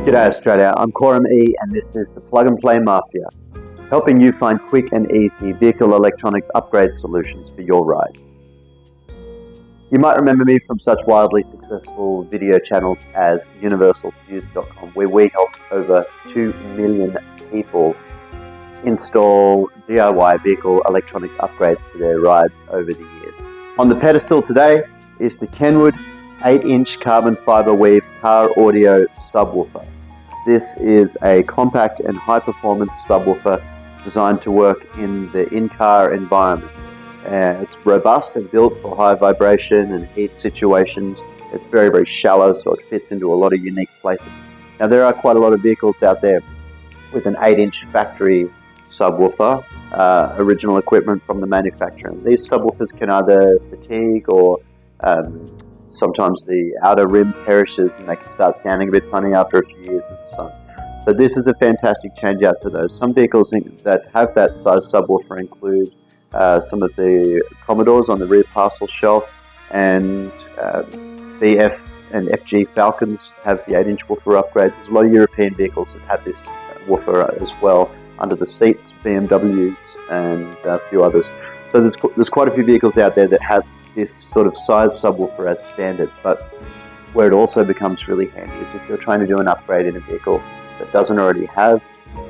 G'day Australia, I'm Korum and this is the Plug and Play Mafia, helping you find quick and easy vehicle electronics upgrade solutions for your ride. You might remember me from such wildly successful video channels as Universalfuze.com, where we helped over 2 million people install DIY vehicle electronics upgrades for their rides over the years. On the pedestal today is the Kenwood 8-inch carbon fiber weave car audio subwoofer. This is a compact and high-performance subwoofer designed to work in the in-car environment. It's robust and built for high vibration and heat situations. It's very, very shallow, so it fits into a lot of unique places. Now, there are quite a lot of vehicles out there with an 8-inch factory subwoofer, original equipment from the manufacturer. These subwoofers can either fatigue or sometimes the outer rim perishes and they can start sounding a bit funny after a few years in the sun. So this is a fantastic change out to those. Some vehicles that have that size subwoofer include some of the Commodores on the rear parcel shelf, and BF and FG Falcons have the 8-inch woofer upgrade. There's a lot of European vehicles that have this woofer as well under the seats, BMWs and a few others. So there's quite a few vehicles out there that have this sort of size subwoofer as standard, but where it also becomes really handy is if you're trying to do an upgrade in a vehicle that doesn't already have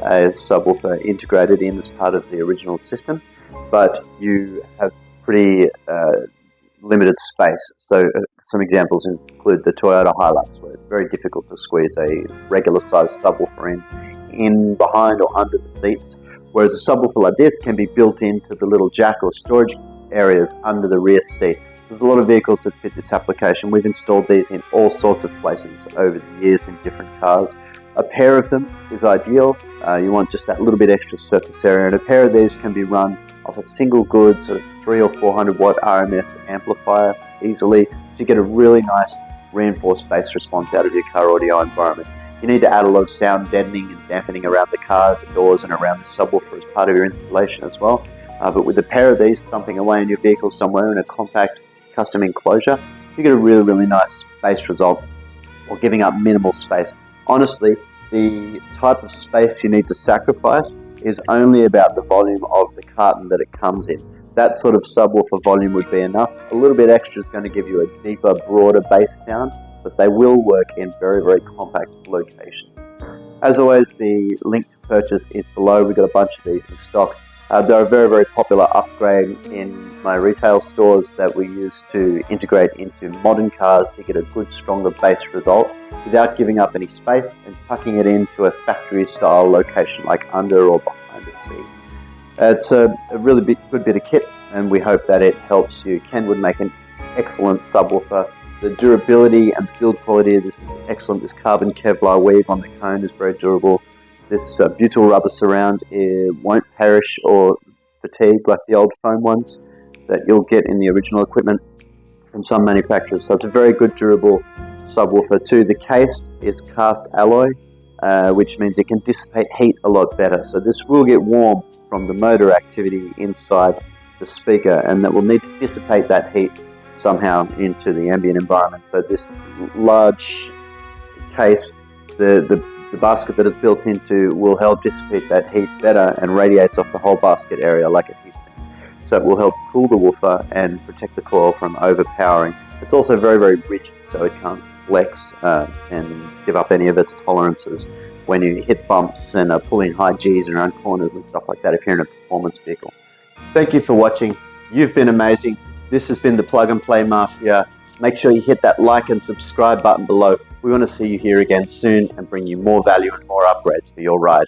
a subwoofer integrated in as part of the original system, but you have pretty limited space. So some examples include the Toyota Hilux, where it's very difficult to squeeze a regular size subwoofer in behind or under the seats, whereas a subwoofer like this can be built into the little jack or storage areas under the rear seat. There's a lot of vehicles that fit this application. We've installed these in all sorts of places over the years in different cars. A pair of them is ideal. You want just that little bit extra surface area, and a pair of these can be run off a single good sort of 300 or 400 watt RMS amplifier easily to get a really nice reinforced bass response out of your car audio environment. You need to add a lot of sound deadening and dampening around the car, the doors, and around the subwoofer as part of your installation as well. But with a pair of these thumping away in your vehicle somewhere in a compact custom enclosure, you get a really, really nice bass result while giving up minimal space. Honestly, the type of space you need to sacrifice is only about the volume of the carton that it comes in. That sort of subwoofer volume would be enough. A little bit extra is going to give you a deeper, broader bass sound, but they will work in very, very compact locations. As always, the link to purchase is below. We've got a bunch of these in stock. They're a very, very popular upgrade in my retail stores that we use to integrate into modern cars to get a good, stronger bass result without giving up any space and tucking it into a factory-style location like under or behind a seat. It's a really good bit of kit, and we hope that it helps you. Kenwood make an excellent subwoofer. The durability and build quality of this is excellent. This carbon Kevlar weave on the cone is very durable. This butyl rubber surround won't perish or fatigue like the old foam ones that you'll get in the original equipment from some manufacturers. So it's a very good, durable subwoofer too. The case is cast alloy, which means it can dissipate heat a lot better. So this will get warm from the motor activity inside the speaker, and that will need to dissipate that heat somehow into the ambient environment. So this large case, the basket that it's built into will help dissipate that heat better and radiates off the whole basket area like a heatsink. So it will help cool the woofer and protect the coil from overpowering. It's also very, very rigid, so it can't flex and give up any of its tolerances when you hit bumps and are pulling high Gs around corners and stuff like that if you're in a performance vehicle. Thank you for watching. You've been amazing. This has been the Plug and Play Mafia. Make sure you hit that like and subscribe button below. We want to see you here again soon and bring you more value and more upgrades for your ride.